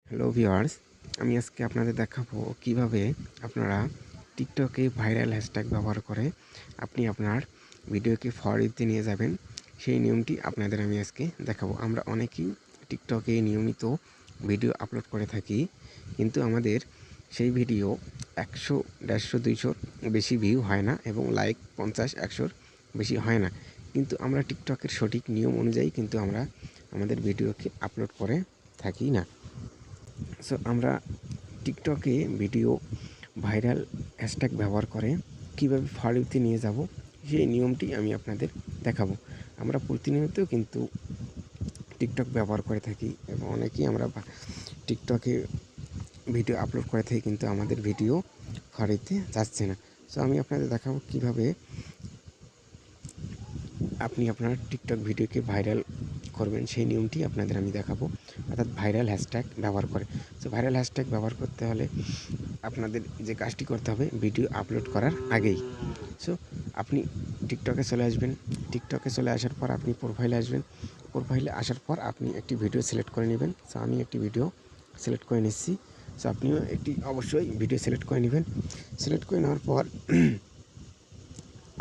Hello viewers, আমি আজকে আপনাদের দেখাবো কিভাবে আপনারা টিকটকে ভাইরাল হ্যাশট্যাগ ব্যবহার করে আপনি আপনার ভিডিওকে ফরিতে নিয়ে যাবেন। সেই নিয়মটি আপনাদের আমি আজকে দেখাবো। আমরা অনেকেই টিকটকে নিয়মিত ভিডিও আপলোড করে থাকি, কিন্তু আমাদের সেই ভিডিও 100, 150, 200 বেশি ভিউ হয় না এবং লাইক 50, 100 বেশি হয় না। কিন্তু আমরা টিকটকের সঠিক নিয়ম অনুযায়ী কিন্তু আমরা আমাদের ভিডিওকে আপলোড করে থাকি না। সো আমরা টিকটকে ভিডিও ভাইরাল হ্যাশট্যাগ ব্যবহার করে কীভাবে ফরিতে নিয়ে যাব সেই নিয়মটি আমি আপনাদের দেখাবো। আমরা প্রতিনিয়ত কিন্তু টিকটক ব্যবহার করে থাকি এবং অনেকেই আমরা টিকটকে ভিডিও আপলোড করে থাকি, কিন্তু আমাদের ভিডিও ফরিতে যাচ্ছে না। সো আমি আপনাদের দেখাবো কীভাবে আপনি আপনার টিকটক ভিডিওকে ভাইরাল করবেন, সেই নিয়মটি আপনাদের আমি দেখাবো, অর্থাৎ ভাইরাল হ্যাশট্যাগ ব্যবহার করে। সো ভাইরাল হ্যাশট্যাগ ব্যবহার করতে হলে আপনাদের যে কাজটি করতে হবে ভিডিও আপলোড করার আগেই। সো আপনি টিকটকে চলে আসবেন। টিকটকে চলে আসার পর আপনি প্রোফাইলে আসবেন। প্রোফাইলে আসার পর আপনি একটি ভিডিও সিলেক্ট করে নেবেন। সো আমি একটি ভিডিও সিলেক্ট করে নিচ্ছি। সো আপনিও একটি অবশ্যই ভিডিও সিলেক্ট করে নেবেন। সিলেক্ট করে নেওয়ার পর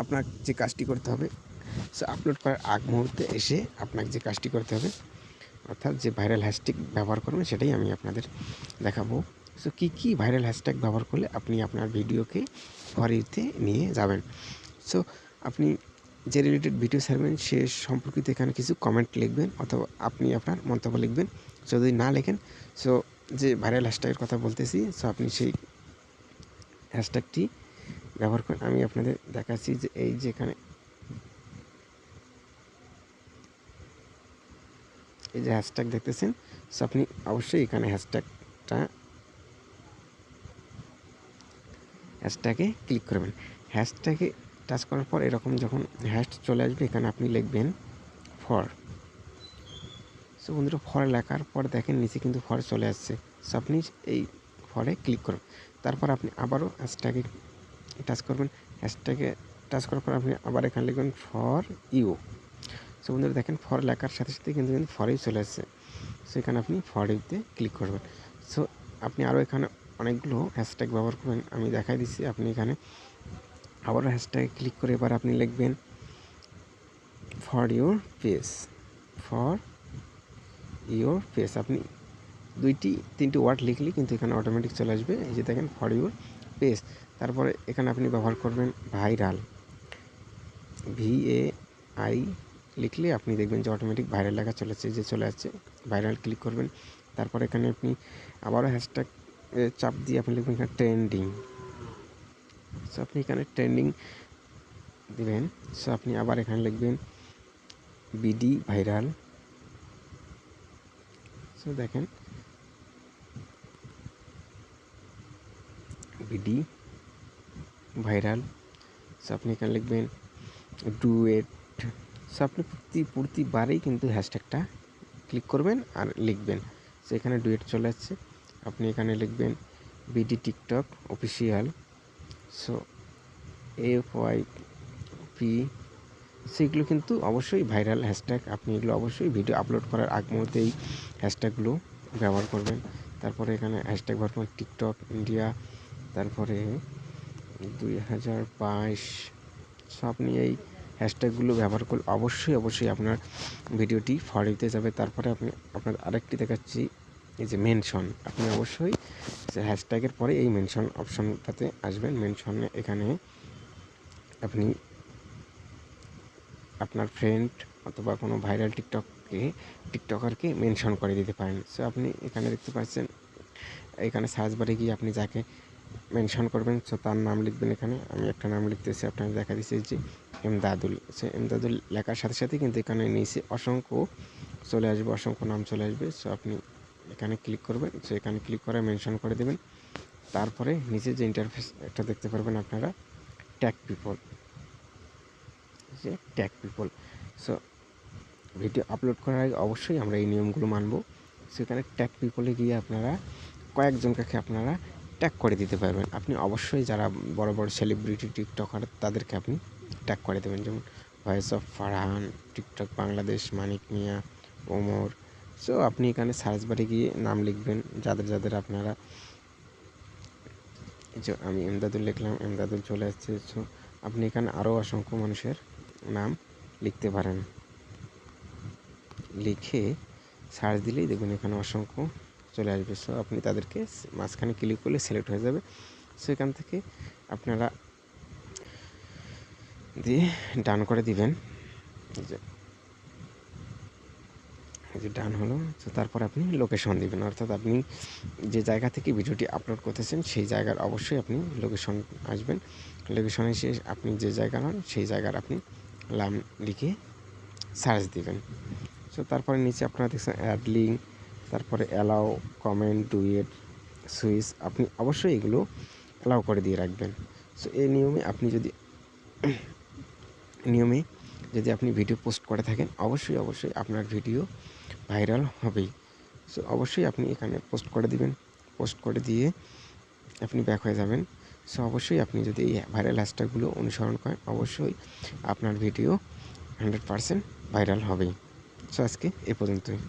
আপনার যে কাজটি করতে হবে, সো আপলোড করার আগ মুহূর্তে এসে আপনাকে যে কাজটি করতে হবে, অর্থাৎ যে ভাইরাল হ্যাশট্যাগ ব্যবহার করবেন সেটাই আমি আপনাদের দেখাবো। সো কী ভাইরাল হ্যাশট্যাগ ব্যবহার করলে আপনি আপনার ভিডিওকে ফরিতে নিয়ে যাবেন। সো আপনি যে রিলেটেড ভিডিও ছাড়বেন সে সম্পর্কিত এখানে কিছু কমেন্ট লিখবেন অথবা আপনি আপনার মন্তব্য লিখবেন। সো যদি না লেখেন, সো যে ভাইরাল হ্যাশট্যাগের কথা বলতেছি, সো আপনি সেই হ্যাশট্যাগটি ব্যবহার করেন। আমি আপনাদের দেখাচ্ছি যে এই যে এখানে এই যে হ্যাশট্যাগ দেখতেছেন, সো আপনি অবশ্যই এখানে হ্যাশট্যাগে ক্লিক করবেন। হ্যাশট্যাগে টাচ করার পর এরকম যখন হ্যাশ চলে আসবে, এখানে আপনি লিখবেন ফর। সো বন্ধুরা, ফর লেখার পর দেখেন নিচে কিন্তু ফর চলে আসছে। সো আপনি এই ফরে ক্লিক করুন। তারপর আপনি আবারও হ্যাশট্যাগে টাচ করবেন। হ্যাশট্যাগে টাচ করার পর আপনি আবার এখানে লিখবেন ফর ইউ। সো বন্ধুরা দেখেন, ফর লেখার সাথে সাথে কিন্তু ফরেই চলে আসছে। সো এখানে আপনি ফর ইউতে ক্লিক করবেন। সো আপনি আরও এখানে অনেকগুলো হ্যাশট্যাগ ব্যবহার করবেন, আমি দেখাই দিচ্ছি। আপনি এখানে আবারও হ্যাশট্যাগে ক্লিক করে এবার আপনি লিখবেন for your page. For your page আপনি 2-3টি ওয়ার্ড লিখলেই কিন্তু এখানে অটোমেটিক চলে আসবে। এই যে দেখেন ফর ইউর পেজ। তারপরে এখানে আপনি ব্যবহার করবেন ভাইরাল, VAI লিখলে আপনি দেখবেন যে অটোমেটিক ভাইরাল লেখা চলে আসছে। ভাইরাল ক্লিক করবেন। তারপর এখানে আপনি আবারও হ্যাশট্যাগ চাপ দিয়ে আপনি লিখবেন এখানে ট্রেন্ডিং। সো আপনি এখানে ট্রেন্ডিং দিবেন। সো আপনি আবার এখানে লিখবেন বিডি ভাইরাল। সো দেখেন বিডি ভাইরাল। সো আপনি এখানে লিখবেন ডুয়েট। সো আপনি প্রতিবারেই কিন্তু হ্যাশট্যাগটা ক্লিক করবেন আর লিখবেন। সো এখানে ডুয়েট চলে আসছে। আপনি এখানে লিখবেন BD TikTok official. So FYP। সেগুলো কিন্তু অবশ্যই ভাইরাল হ্যাশট্যাগ। আপনি এগুলো অবশ্যই ভিডিও আপলোড করার আগ মুহূর্তে এই হ্যাশট্যাগুলো ব্যবহার করবেন। তারপরে এখানে হ্যাশট্যাগ ব্যবহার করবেন টিকটক ইন্ডিয়া, তারপরে 2022। সো আপনি এই হ্যাশট্যাগুলো ব্যবহার করলে অবশ্যই আপনার ভিডিওটি ফরিতে যাবে। তারপরে আপনি আপনার আরেকটি দেখাচ্ছি, এই যে মেনশন। আপনি অবশ্যই যে হ্যাশট্যাগের পরে এই মেনশন অপশনটাতে আসবেন। মেনশনে এখানে আপনি আপনার ফ্রেন্ড অথবা কোনো ভাইরাল টিকটকারকে মেনশন করে দিতে পারেন। সো আপনি এখানে দেখতে পাচ্ছেন, এখানে সার্চ বারে গিয়ে আপনি যাকে মেনশন করবেন, সো তার নাম লিখবেন। এখানে আমি একটা নাম লিখতেছি, আপনাকে দেখা দিচ্ছি যে এমদাদুল। সো এমদাদুল লেখার সাথে সাথে কিন্তু এখানে নিচে অসংখ্য চলে আসবে, অসংখ্য নাম চলে আসবে। সো আপনি এখানে ক্লিক করবেন। সো এখানে ক্লিক করে মেনশন করে দেবেন। তারপরে নিচে যে ইন্টারফেস একটা দেখতে পারবেন আপনারা, ট্যাগ পিপল। যে tag people. So video upload করার আগে অবশ্যই আমরা এই নিয়মগুলো মানব। সেখানে ট্যাগ পিপলে গিয়ে আপনারা কয়েকজনকে আপনারা ট্যাগ করে দিতে পারবেন। আপনি অবশ্যই যারা বড় বড় সেলিব্রিটি টিকটকার তাদেরকে আপনি ট্যাগ করে দেবেন, যেমন voice of Farhan, TikTok Bangladesh, Manik Mia, Omar, so আপনি এখানে সার্চ বারে গিয়ে নাম লিখবেন যাদের আপনারা, যে আমি এমদাদুল লিখলাম, এমদাদুল চলে আসছে। সো আপনি এখানে আরও অসংখ্য মানুষের নাম লিখতে পারেন, লিখে সার্চ দিলেই দেখবেন এখানে অসংখ্য চলে আসবে। সো আপনি তাদেরকে মাঝখানে ক্লিক করলে সিলেক্ট হয়ে যাবে। সো এখান থেকে আপনারা দিয়ে ডান করে দিবেন, যে ডান হলো। তো তারপর আপনি লোকেশন দিবেন, অর্থাৎ আপনি যে জায়গা থেকে ভিডিওটি আপলোড করতেছেন সেই জায়গার অবশ্যই আপনি লোকেশন আসবেন। লোকেশনে এসে আপনি যে জায়গার হন সেই জায়গার আপনি নাম লিখে সার্চ দিবেন। সো তারপরে নিচে আপনারা দেখছেন অ্যাড লিঙ্ক, তারপরে অ্যালাউ, কমেন্ট, ডুয়েট, সুইচ, আপনি অবশ্যই এগুলো অ্যালাউ করে দিয়ে রাখবেন। সো এই নিয়মে যদি আপনি ভিডিও পোস্ট করে থাকেন অবশ্যই আপনার ভিডিও ভাইরাল হবেই। সো অবশ্যই আপনি এখানে পোস্ট করে দিবেন, পোস্ট করে দিয়ে আপনি ব্যাক হয়ে যাবেন। সো অবশ্যই আপনি যদি এই ভাইরাল হ্যাশট্যাগুলো অনুসরণ করেন অবশ্যই আপনার ভিডিও 100% ভাইরাল হবেই। সো আজকে এ পর্যন্তই।